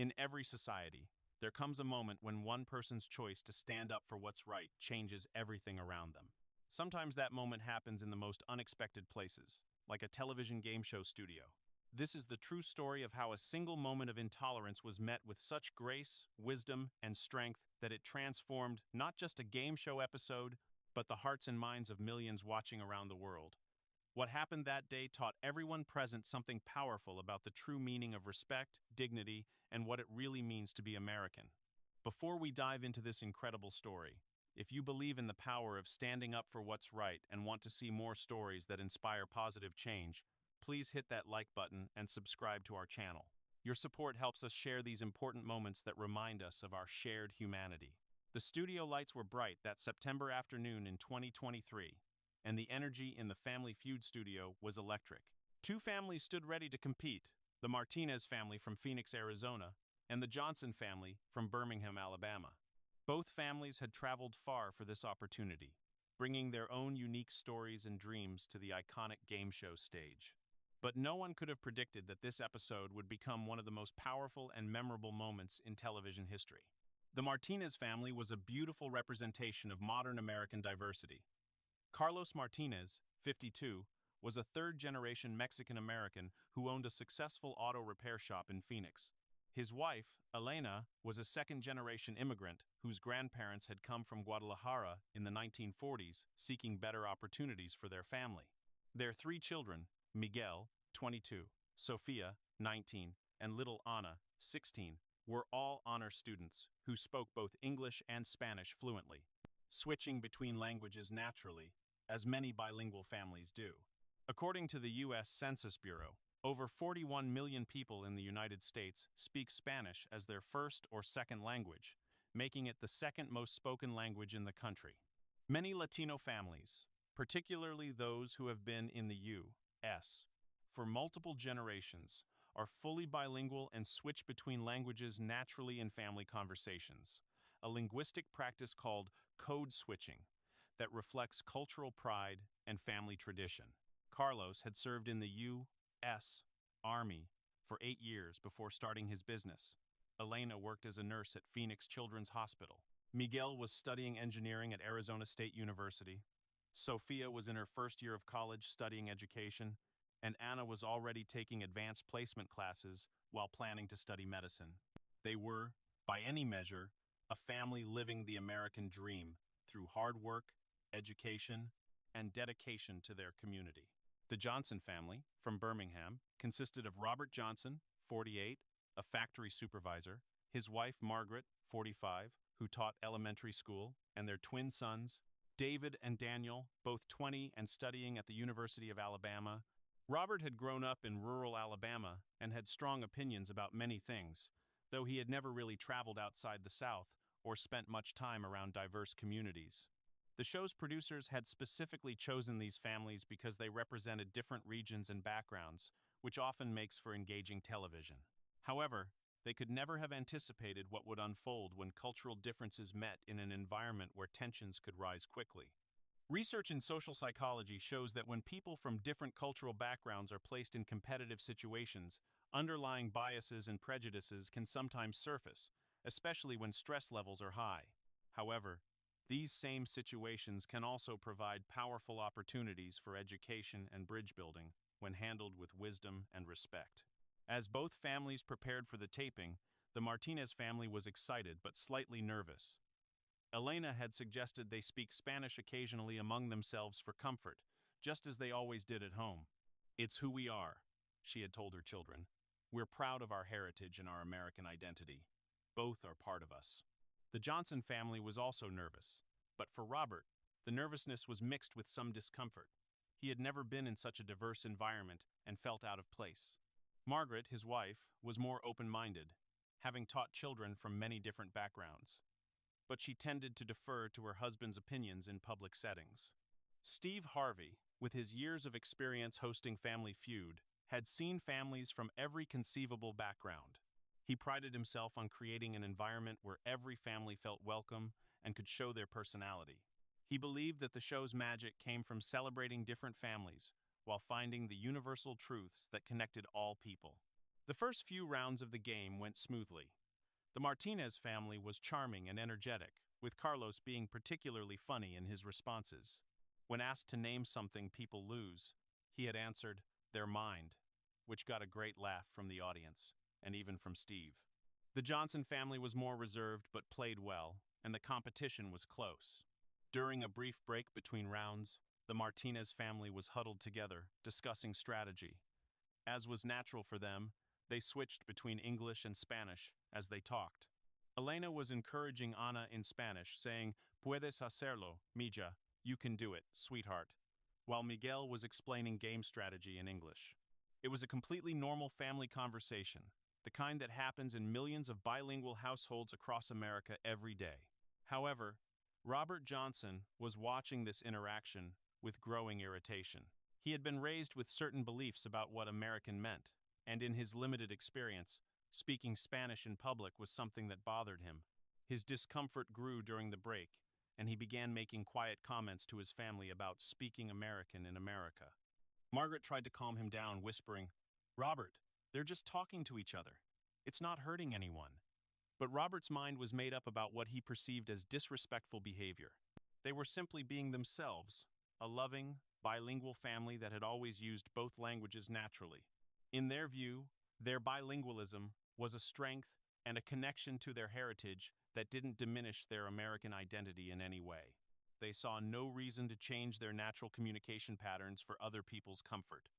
In every society, there comes a moment when one person's choice to stand up for what's right changes everything around them. Sometimes that moment happens in the most unexpected places, like a television game show studio. This is the true story of how a single moment of intolerance was met with such grace, wisdom, and strength that it transformed not just a game show episode, but the hearts and minds of millions watching around the world. What happened that day taught everyone present something powerful about the true meaning of respect, dignity, and what it really means to be American. Before we dive into this incredible story, if you believe in the power of standing up for what's right and want to see more stories that inspire positive change, please hit that like button and subscribe to our channel. Your support helps us share these important moments that remind us of our shared humanity. The studio lights were bright that September afternoon in 2023. And the energy in the Family Feud studio was electric. Two families stood ready to compete, the Martinez family from Phoenix, Arizona, and the Johnson family from Birmingham, Alabama. Both families had traveled far for this opportunity, bringing their own unique stories and dreams to the iconic game show stage. But no one could have predicted that this episode would become one of the most powerful and memorable moments in television history. The Martinez family was a beautiful representation of modern American diversity. Carlos Martinez, 52, was a third-generation Mexican-American who owned a successful auto repair shop in Phoenix. His wife, Elena, was a second-generation immigrant whose grandparents had come from Guadalajara in the 1940s seeking better opportunities for their family. Their three children, Miguel, 22, Sofia, 19, and little Ana, 16, were all honor students who spoke both English and Spanish fluently, switching between languages naturally, as many bilingual families do. According to the U.S. Census Bureau, over 41 million people in the United States speak Spanish as their first or second language, making it the second most spoken language in the country. Many Latino families, particularly those who have been in the U.S. for multiple generations, are fully bilingual and switch between languages naturally in family conversations, a linguistic practice called code switching that reflects cultural pride and family tradition. Carlos had served in the U.S. Army for 8 years before starting his business. Elena worked as a nurse at Phoenix Children's Hospital. Miguel was studying engineering at Arizona State University. Sofia was in her first year of college studying education, and Anna was already taking advanced placement classes while planning to study medicine. They were, by any measure, a family living the American dream through hard work, education, and dedication to their community. The Johnson family, from Birmingham, consisted of Robert Johnson, 48, a factory supervisor, his wife Margaret, 45, who taught elementary school, and their twin sons, David and Daniel, both 20 and studying at the University of Alabama. Robert had grown up in rural Alabama and had strong opinions about many things, though he had never really traveled outside the South or spent much time around diverse communities. The show's producers had specifically chosen these families because they represented different regions and backgrounds, which often makes for engaging television. However, they could never have anticipated what would unfold when cultural differences met in an environment where tensions could rise quickly. Research in social psychology shows that when people from different cultural backgrounds are placed in competitive situations, underlying biases and prejudices can sometimes surface, especially when stress levels are high. However, these same situations can also provide powerful opportunities for education and bridge building when handled with wisdom and respect. As both families prepared for the taping, the Martinez family was excited but slightly nervous. Elena had suggested they speak Spanish occasionally among themselves for comfort, just as they always did at home. "It's who we are," she had told her children. "We're proud of our heritage and our American identity. Both are part of us." The Johnson family was also nervous, but for Robert, the nervousness was mixed with some discomfort. He had never been in such a diverse environment and felt out of place. Margaret, his wife, was more open-minded, having taught children from many different backgrounds, but she tended to defer to her husband's opinions in public settings. Steve Harvey, with his years of experience hosting Family Feud, had seen families from every conceivable background. He prided himself on creating an environment where every family felt welcome and could show their personality. He believed that the show's magic came from celebrating different families while finding the universal truths that connected all people. The first few rounds of the game went smoothly. The Martinez family was charming and energetic, with Carlos being particularly funny in his responses. When asked to name something people lose, he had answered, "Their mind," which got a great laugh from the audience, and even from Steve. The Johnson family was more reserved but played well, and the competition was close. During a brief break between rounds, the Martinez family was huddled together, discussing strategy. As was natural for them, they switched between English and Spanish as they talked. Elena was encouraging Ana in Spanish, saying, "Puedes hacerlo, mija, you can do it, sweetheart," while Miguel was explaining game strategy in English. It was a completely normal family conversation, the kind that happens in millions of bilingual households across America every day. However, Robert Johnson was watching this interaction with growing irritation. He had been raised with certain beliefs about what American meant, and in his limited experience, speaking Spanish in public was something that bothered him. His discomfort grew during the break, and he began making quiet comments to his family about speaking American in America. Margaret tried to calm him down, whispering, "Robert, they're just talking to each other. It's not hurting anyone." But Robert's mind was made up about what he perceived as disrespectful behavior. They were simply being themselves, a loving, bilingual family that had always used both languages naturally. In their view, their bilingualism was a strength and a connection to their heritage that didn't diminish their American identity in any way. They saw no reason to change their natural communication patterns for other people's comfort.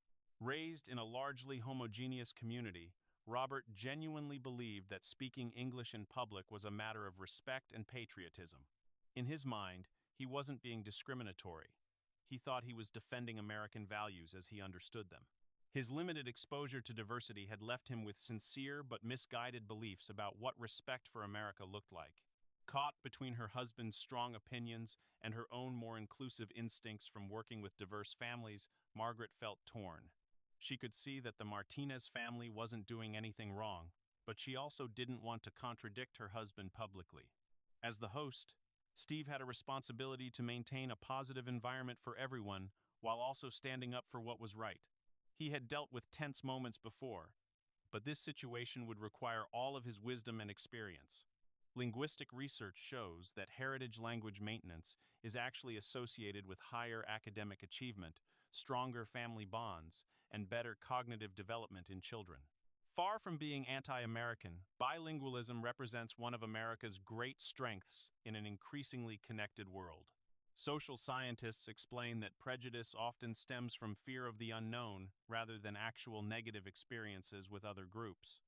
Raised in a largely homogeneous community, Robert genuinely believed that speaking English in public was a matter of respect and patriotism. In his mind, he wasn't being discriminatory. He thought he was defending American values as he understood them. His limited exposure to diversity had left him with sincere but misguided beliefs about what respect for America looked like. Caught between her husband's strong opinions and her own more inclusive instincts from working with diverse families, Margaret felt torn. She could see that the Martinez family wasn't doing anything wrong, but she also didn't want to contradict her husband publicly. As the host, Steve had a responsibility to maintain a positive environment for everyone while also standing up for what was right. He had dealt with tense moments before, but this situation would require all of his wisdom and experience. Linguistic research shows that heritage language maintenance is actually associated with higher academic achievement, stronger family bonds, and better cognitive development in children. Far from being anti-American, bilingualism represents one of America's great strengths in an increasingly connected world. Social scientists explain that prejudice often stems from fear of the unknown rather than actual negative experiences with other groups.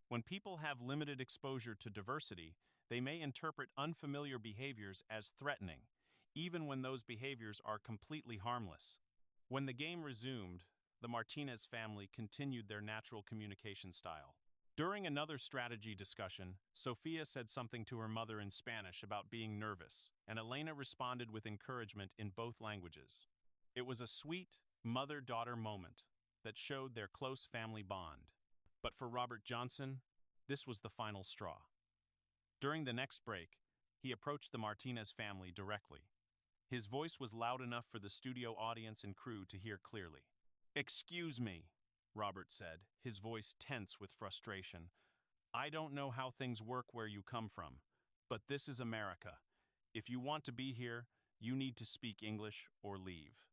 When people have limited exposure to diversity, they may interpret unfamiliar behaviors as threatening, even when those behaviors are completely harmless. When the game resumed, the Martinez family continued their natural communication style. During another strategy discussion, Sofia said something to her mother in Spanish about being nervous, and Elena responded with encouragement in both languages. It was a sweet, mother-daughter moment that showed their close family bond. But for Robert Johnson, this was the final straw. During the next break, he approached the Martinez family directly. His voice was loud enough for the studio audience and crew to hear clearly. "Excuse me," Robert said, his voice tense with frustration. "I don't know how things work where you come from, but this is America. If you want to be here, you need to speak English or leave.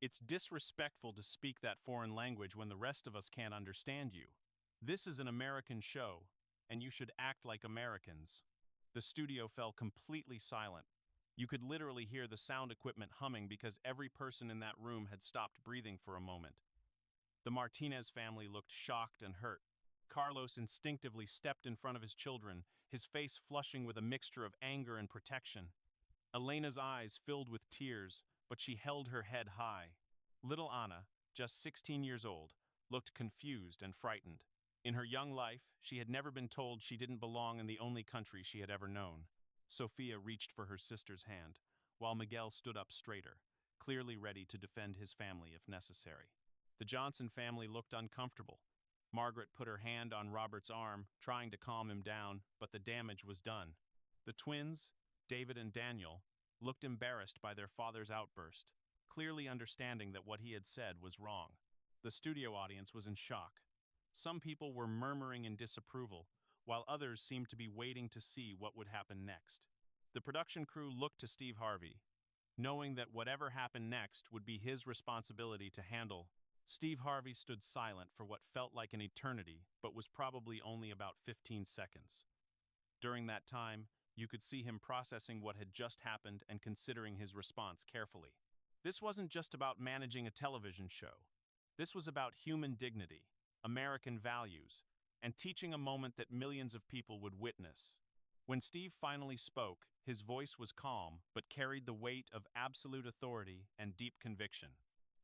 It's disrespectful to speak that foreign language when the rest of us can't understand you. This is an American show, and you should act like Americans." The studio fell completely silent. You could literally hear the sound equipment humming because every person in that room had stopped breathing for a moment. The Martinez family looked shocked and hurt. Carlos instinctively stepped in front of his children, his face flushing with a mixture of anger and protection. Elena's eyes filled with tears, but she held her head high. Little Ana, just 16 years old, looked confused and frightened. In her young life, she had never been told she didn't belong in the only country she had ever known. Sofia reached for her sister's hand, while Miguel stood up straighter, clearly ready to defend his family if necessary. The Johnson family looked uncomfortable. Margaret put her hand on Robert's arm, trying to calm him down, but the damage was done. The twins, David and Daniel, looked embarrassed by their father's outburst, clearly understanding that what he had said was wrong. The studio audience was in shock. Some people were murmuring in disapproval, while others seemed to be waiting to see what would happen next. The production crew looked to Steve Harvey, knowing that whatever happened next would be his responsibility to handle. Steve Harvey stood silent for what felt like an eternity, but was probably only about 15 seconds. During that time, you could see him processing what had just happened and considering his response carefully. This wasn't just about managing a television show. This was about human dignity, American values, and teaching a moment that millions of people would witness. When Steve finally spoke, his voice was calm but carried the weight of absolute authority and deep conviction.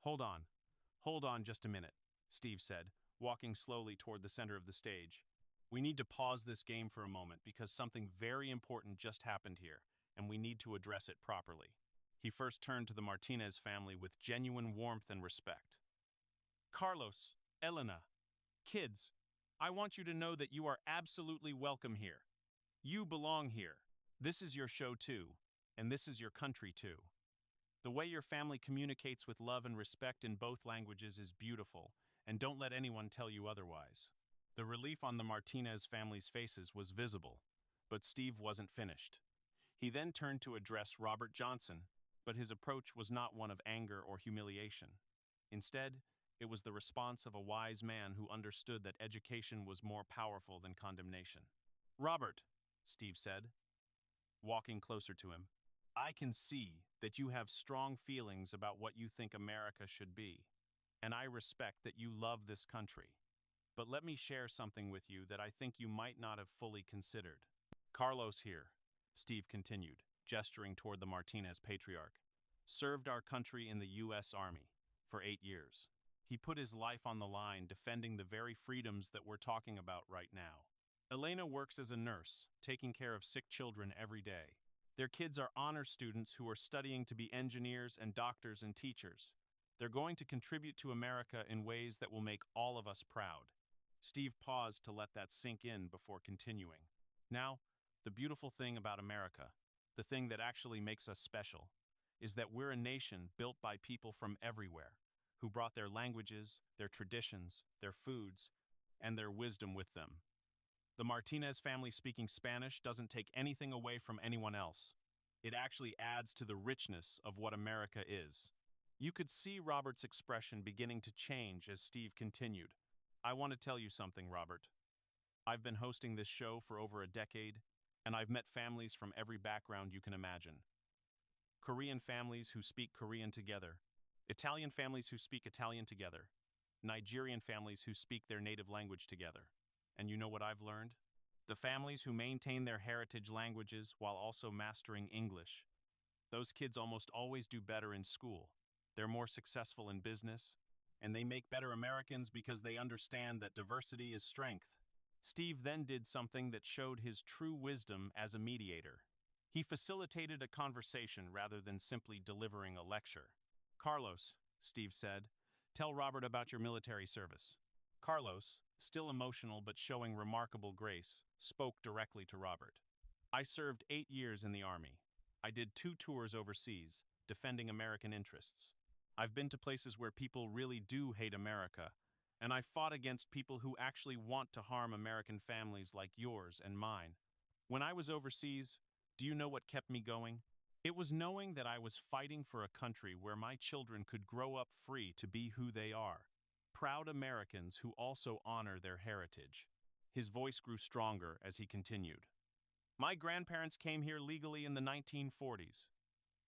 Hold on just a minute, Steve said, walking slowly toward the center of the stage. We need to pause this game for a moment because something very important just happened here, and we need to address it properly. He first turned to the Martinez family with genuine warmth and respect. Carlos, Elena, kids, I want you to know that you are absolutely welcome here. You belong here. This is your show too, and this is your country too. The way your family communicates with love and respect in both languages is beautiful, and don't let anyone tell you otherwise. The relief on the Martinez family's faces was visible, but Steve wasn't finished. He then turned to address Robert Johnson, but his approach was not one of anger or humiliation. Instead, it was the response of a wise man who understood that education was more powerful than condemnation. Robert, Steve said, walking closer to him, I can see that you have strong feelings about what you think America should be, and I respect that you love this country. But let me share something with you that I think you might not have fully considered. Carlos here, Steve continued, gesturing toward the Martinez patriarch, served our country in the U.S. Army for 8 years. He put his life on the line defending the very freedoms that we're talking about right now. Elena works as a nurse, taking care of sick children every day. Their kids are honor students who are studying to be engineers and doctors and teachers. They're going to contribute to America in ways that will make all of us proud. Steve paused to let that sink in before continuing. Now, the beautiful thing about America, the thing that actually makes us special, is that we're a nation built by people from everywhere, who brought their languages, their traditions, their foods, and their wisdom with them. The Martinez family speaking Spanish doesn't take anything away from anyone else. It actually adds to the richness of what America is. You could see Robert's expression beginning to change as Steve continued. I want to tell you something, Robert. I've been hosting this show for over a decade, and I've met families from every background you can imagine. Korean families who speak Korean together, Italian families who speak Italian together, Nigerian families who speak their native language together. And you know what I've learned? The families who maintain their heritage languages while also mastering English. Those kids almost always do better in school. They're more successful in business, and they make better Americans because they understand that diversity is strength. Steve then did something that showed his true wisdom as a mediator. He facilitated a conversation rather than simply delivering a lecture. Carlos, Steve said, tell Robert about your military service. Carlos, still emotional but showing remarkable grace, spoke directly to Robert. I served 8 years in the Army. I did 2 tours overseas, defending American interests. I've been to places where people really do hate America, and I fought against people who actually want to harm American families like yours and mine. When I was overseas, do you know what kept me going? It was knowing that I was fighting for a country where my children could grow up free to be who they are. Proud Americans who also honor their heritage. His voice grew stronger as he continued. My grandparents came here legally in the 1940s.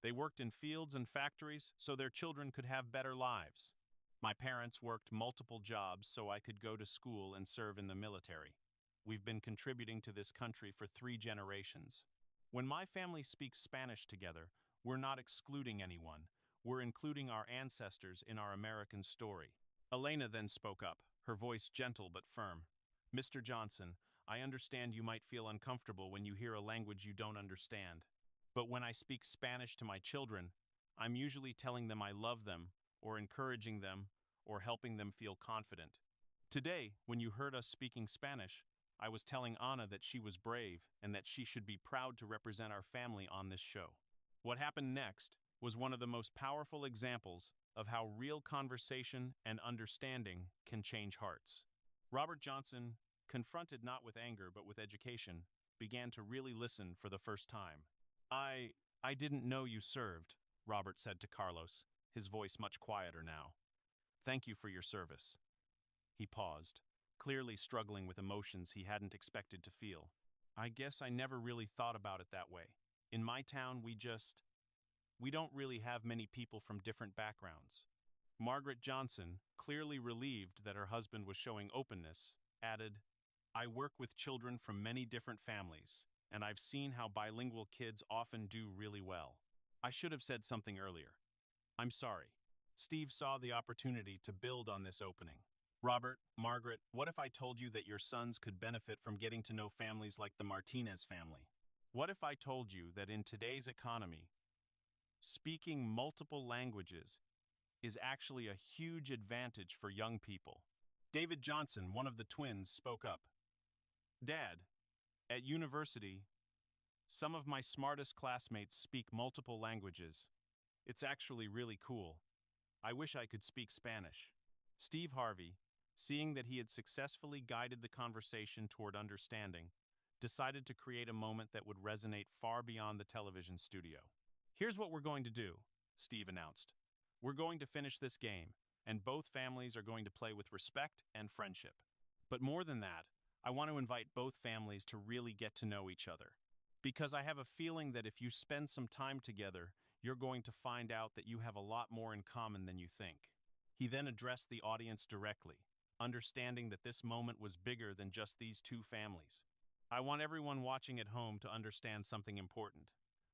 They worked in fields and factories so their children could have better lives. My parents worked multiple jobs so I could go to school and serve in the military. We've been contributing to this country for 3 generations. When my family speaks Spanish together, we're not excluding anyone. We're including our ancestors in our American story. Elena then spoke up, her voice gentle but firm. Mr. Johnson, I understand you might feel uncomfortable when you hear a language you don't understand. But when I speak Spanish to my children, I'm usually telling them I love them, or encouraging them, or helping them feel confident. Today, when you heard us speaking Spanish, I was telling Anna that she was brave and that she should be proud to represent our family on this show. What happened next was one of the most powerful examples of how real conversation and understanding can change hearts. Robert Johnson, confronted not with anger but with education, began to really listen for the first time. I didn't know you served, Robert said to Carlos, his voice much quieter now. Thank you for your service. He paused, clearly struggling with emotions he hadn't expected to feel. I guess I never really thought about it that way. In my town, we don't really have many people from different backgrounds. Margaret Johnson, clearly relieved that her husband was showing openness, added, I work with children from many different families, and I've seen how bilingual kids often do really well. I should have said something earlier. I'm sorry. Steve saw the opportunity to build on this opening. Robert, Margaret, what if I told you that your sons could benefit from getting to know families like the Martinez family? What if I told you that in today's economy, speaking multiple languages is actually a huge advantage for young people? David Johnson, one of the twins, spoke up. Dad, at university, some of my smartest classmates speak multiple languages. It's actually really cool. I wish I could speak Spanish. Steve Harvey, seeing that he had successfully guided the conversation toward understanding, decided to create a moment that would resonate far beyond the television studio. Here's what we're going to do, Steve announced. We're going to finish this game, and both families are going to play with respect and friendship. But more than that, I want to invite both families to really get to know each other. Because I have a feeling that if you spend some time together, you're going to find out that you have a lot more in common than you think. He then addressed the audience directly, understanding that this moment was bigger than just these two families. I want everyone watching at home to understand something important.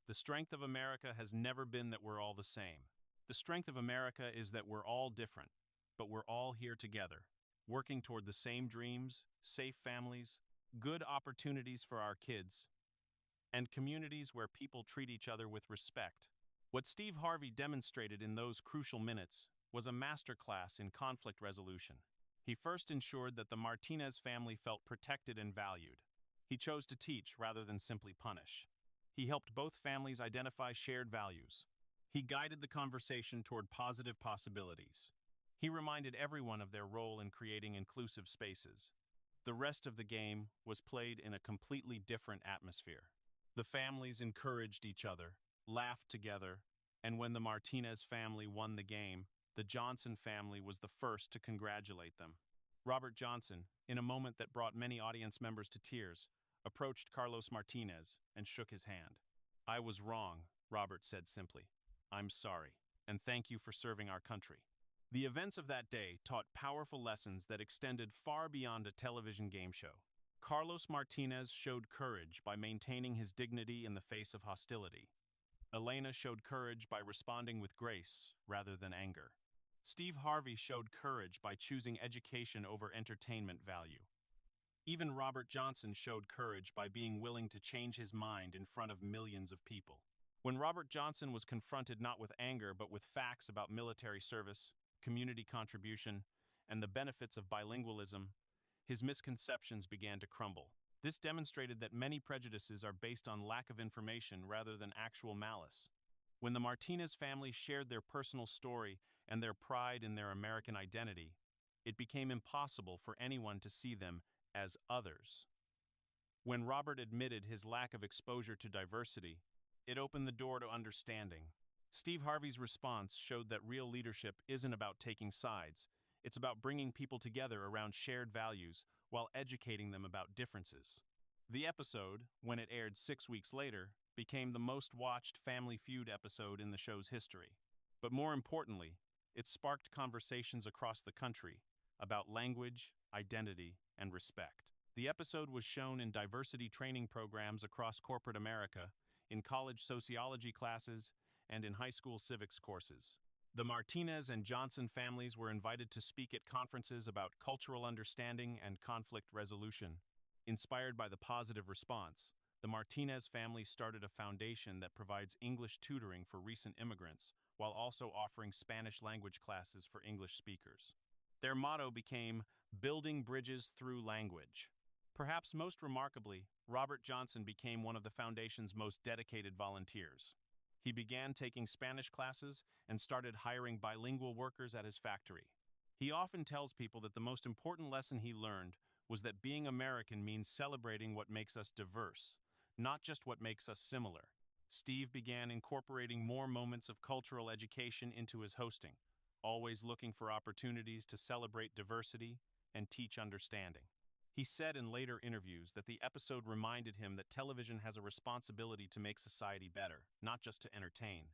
The strength of America has never been that we're all the same. The strength of America is that we're all different, but we're all here together, working toward the same dreams, safe families, good opportunities for our kids, and communities where people treat each other with respect. What Steve Harvey demonstrated in those crucial minutes was a masterclass in conflict resolution. He first ensured that the Martinez family felt protected and valued. He chose to teach rather than simply punish. He helped both families identify shared values. He guided the conversation toward positive possibilities. He reminded everyone of their role in creating inclusive spaces. The rest of the game was played in a completely different atmosphere. The families encouraged each other, laughed together, and when the Martinez family won the game, the Johnson family was the first to congratulate them. Robert Johnson, in a moment that brought many audience members to tears, approached Carlos Martinez and shook his hand. I was wrong, Robert said simply. I'm sorry, and thank you for serving our country. The events of that day taught powerful lessons that extended far beyond a television game show. Carlos Martinez showed courage by maintaining his dignity in the face of hostility. Elena showed courage by responding with grace rather than anger. Steve Harvey showed courage by choosing education over entertainment value. Even Robert Johnson showed courage by being willing to change his mind in front of millions of people. When Robert Johnson was confronted not with anger but with facts about military service, community contribution, and the benefits of bilingualism, his misconceptions began to crumble. This demonstrated that many prejudices are based on lack of information rather than actual malice. When the Martinez family shared their personal story and their pride in their American identity, it became impossible for anyone to see them as others. When Robert admitted his lack of exposure to diversity, it opened the door to understanding. Steve Harvey's response showed that real leadership isn't about taking sides. It's about bringing people together around shared values while educating them about differences. The episode, when it aired 6 weeks later, became the most watched Family Feud episode in the show's history. But more importantly, it sparked conversations across the country about language, identity, and respect. The episode was shown in diversity training programs across corporate America, in college sociology classes, and in high school civics courses. The Martinez and Johnson families were invited to speak at conferences about cultural understanding and conflict resolution. Inspired by the positive response, the Martinez family started a foundation that provides English tutoring for recent immigrants, while also offering Spanish language classes for English speakers. Their motto became, "Building Bridges Through Language." Perhaps most remarkably, Robert Johnson became one of the foundation's most dedicated volunteers. He began taking Spanish classes and started hiring bilingual workers at his factory. He often tells people that the most important lesson he learned was that being American means celebrating what makes us diverse, not just what makes us similar. Steve began incorporating more moments of cultural education into his hosting, always looking for opportunities to celebrate diversity and teach understanding. He said in later interviews that the episode reminded him that television has a responsibility to make society better, not just to entertain.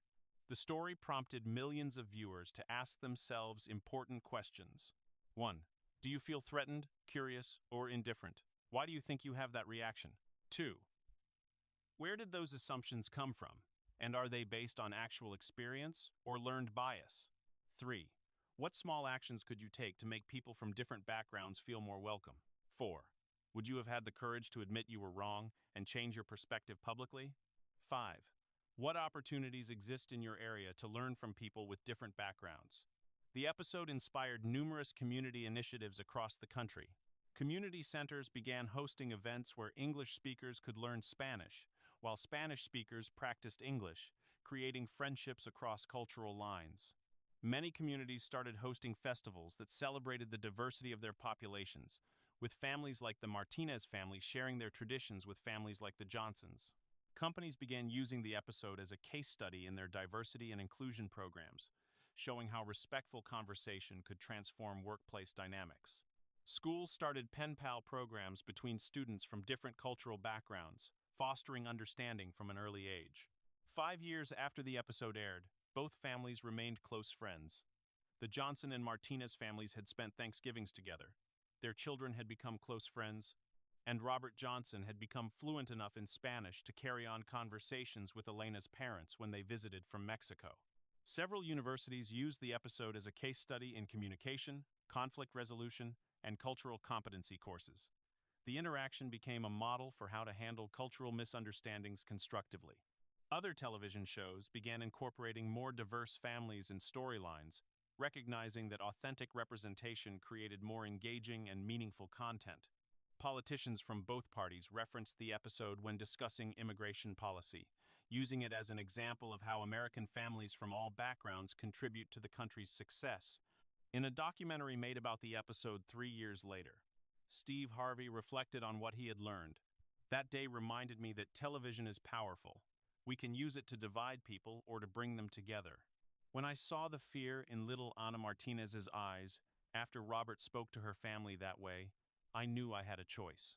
The story prompted millions of viewers to ask themselves important questions. 1. Do you feel threatened, curious, or indifferent? Why do you think you have that reaction? 2. Where did those assumptions come from? And are they based on actual experience or learned bias? 3. What small actions could you take to make people from different backgrounds feel more welcome? 4. Would you have had the courage to admit you were wrong and change your perspective publicly? 5. What opportunities exist in your area to learn from people with different backgrounds? The episode inspired numerous community initiatives across the country. Community centers began hosting events where English speakers could learn Spanish, while Spanish speakers practiced English, creating friendships across cultural lines. Many communities started hosting festivals that celebrated the diversity of their populations, with families like the Martinez family sharing their traditions with families like the Johnsons. Companies began using the episode as a case study in their diversity and inclusion programs, showing how respectful conversation could transform workplace dynamics. Schools started pen pal programs between students from different cultural backgrounds, fostering understanding from an early age. 5 years after the episode aired, both families remained close friends. The Johnson and Martinez families had spent Thanksgivings together. Their children had become close friends, and Robert Johnson had become fluent enough in Spanish to carry on conversations with Elena's parents when they visited from Mexico. Several universities used the episode as a case study in communication, conflict resolution, and cultural competency courses. The interaction became a model for how to handle cultural misunderstandings constructively. Other television shows began incorporating more diverse families and storylines, recognizing that authentic representation created more engaging and meaningful content. Politicians from both parties referenced the episode when discussing immigration policy, using it as an example of how American families from all backgrounds contribute to the country's success. In a documentary made about the episode 3 years later, Steve Harvey reflected on what he had learned. That day reminded me that television is powerful. We can use it to divide people or to bring them together. When I saw the fear in little Ana Martinez's eyes after Robert spoke to her family that way, I knew I had a choice.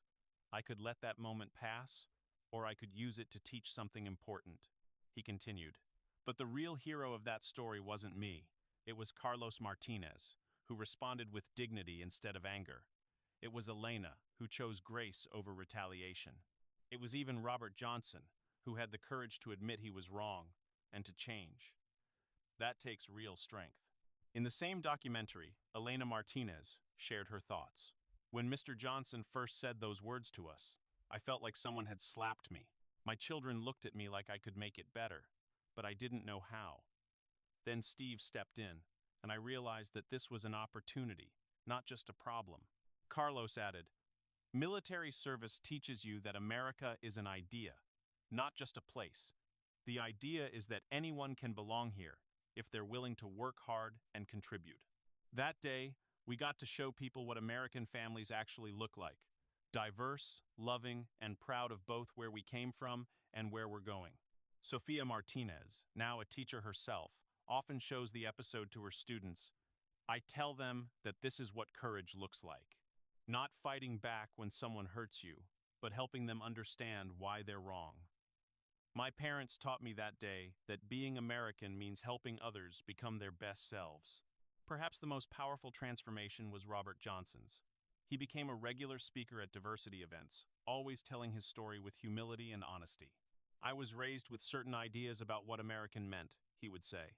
I could let that moment pass, or I could use it to teach something important. He continued. But the real hero of that story wasn't me. It was Carlos Martinez, who responded with dignity instead of anger. It was Elena, who chose grace over retaliation. It was even Robert Johnson, who had the courage to admit he was wrong and to change. That takes real strength. In the same documentary, Elena Martinez shared her thoughts. When Mr. Johnson first said those words to us, I felt like someone had slapped me. My children looked at me like I could make it better, but I didn't know how. Then Steve stepped in, and I realized that this was an opportunity, not just a problem. Carlos added, military service teaches you that America is an idea, not just a place. The idea is that anyone can belong here if they're willing to work hard and contribute. That day, we got to show people what American families actually look like. Diverse, loving, and proud of both where we came from and where we're going. Sofia Martinez, now a teacher herself, often shows the episode to her students. I tell them that this is what courage looks like. Not fighting back when someone hurts you, but helping them understand why they're wrong. My parents taught me that day that being American means helping others become their best selves. Perhaps the most powerful transformation was Robert Johnson's. He became a regular speaker at diversity events, always telling his story with humility and honesty. I was raised with certain ideas about what American meant, he would say.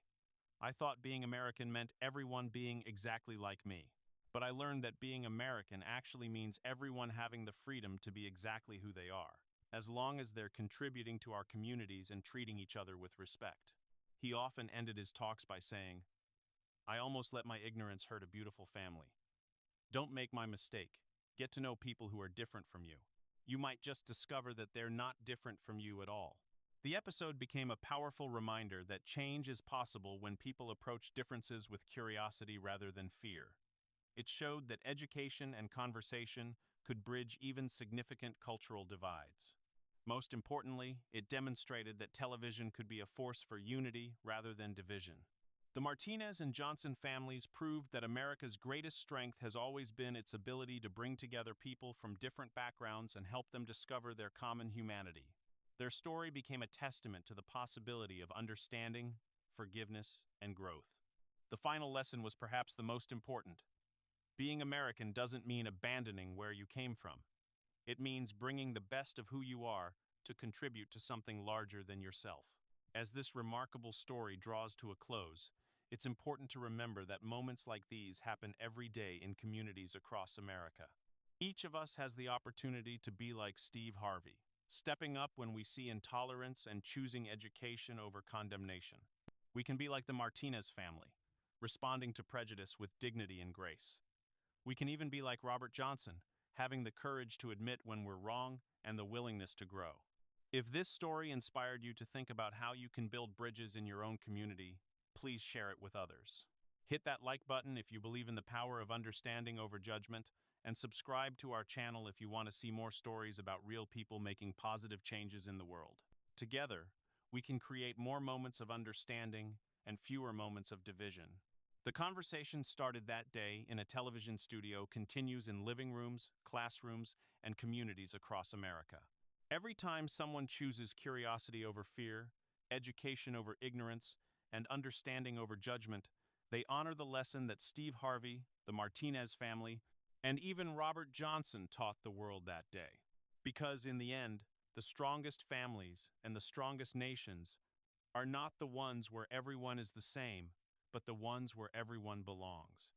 I thought being American meant everyone being exactly like me. But I learned that being American actually means everyone having the freedom to be exactly who they are, as long as they're contributing to our communities and treating each other with respect. He often ended his talks by saying, I almost let my ignorance hurt a beautiful family. Don't make my mistake. Get to know people who are different from you. You might just discover that they're not different from you at all. The episode became a powerful reminder that change is possible when people approach differences with curiosity rather than fear. It showed that education and conversation could bridge even significant cultural divides. Most importantly, it demonstrated that television could be a force for unity rather than division. The Martinez and Johnson families proved that America's greatest strength has always been its ability to bring together people from different backgrounds and help them discover their common humanity. Their story became a testament to the possibility of understanding, forgiveness, and growth. The final lesson was perhaps the most important. Being American doesn't mean abandoning where you came from. It means bringing the best of who you are to contribute to something larger than yourself. As this remarkable story draws to a close, it's important to remember that moments like these happen every day in communities across America. Each of us has the opportunity to be like Steve Harvey, stepping up when we see intolerance and choosing education over condemnation. We can be like the Martinez family, responding to prejudice with dignity and grace. We can even be like Robert Johnson, having the courage to admit when we're wrong and the willingness to grow. If this story inspired you to think about how you can build bridges in your own community, please share it with others. Hit that like button if you believe in the power of understanding over judgment, and subscribe to our channel if you want to see more stories about real people making positive changes in the world. Together, we can create more moments of understanding and fewer moments of division. The conversation started that day in a television studio continues in living rooms, classrooms, and communities across America. Every time someone chooses curiosity over fear, education over ignorance, and understanding over judgment, they honor the lesson that Steve Harvey, the Martinez family, and even Robert Johnson taught the world that day. Because in the end, the strongest families and the strongest nations are not the ones where everyone is the same, but the ones where everyone belongs.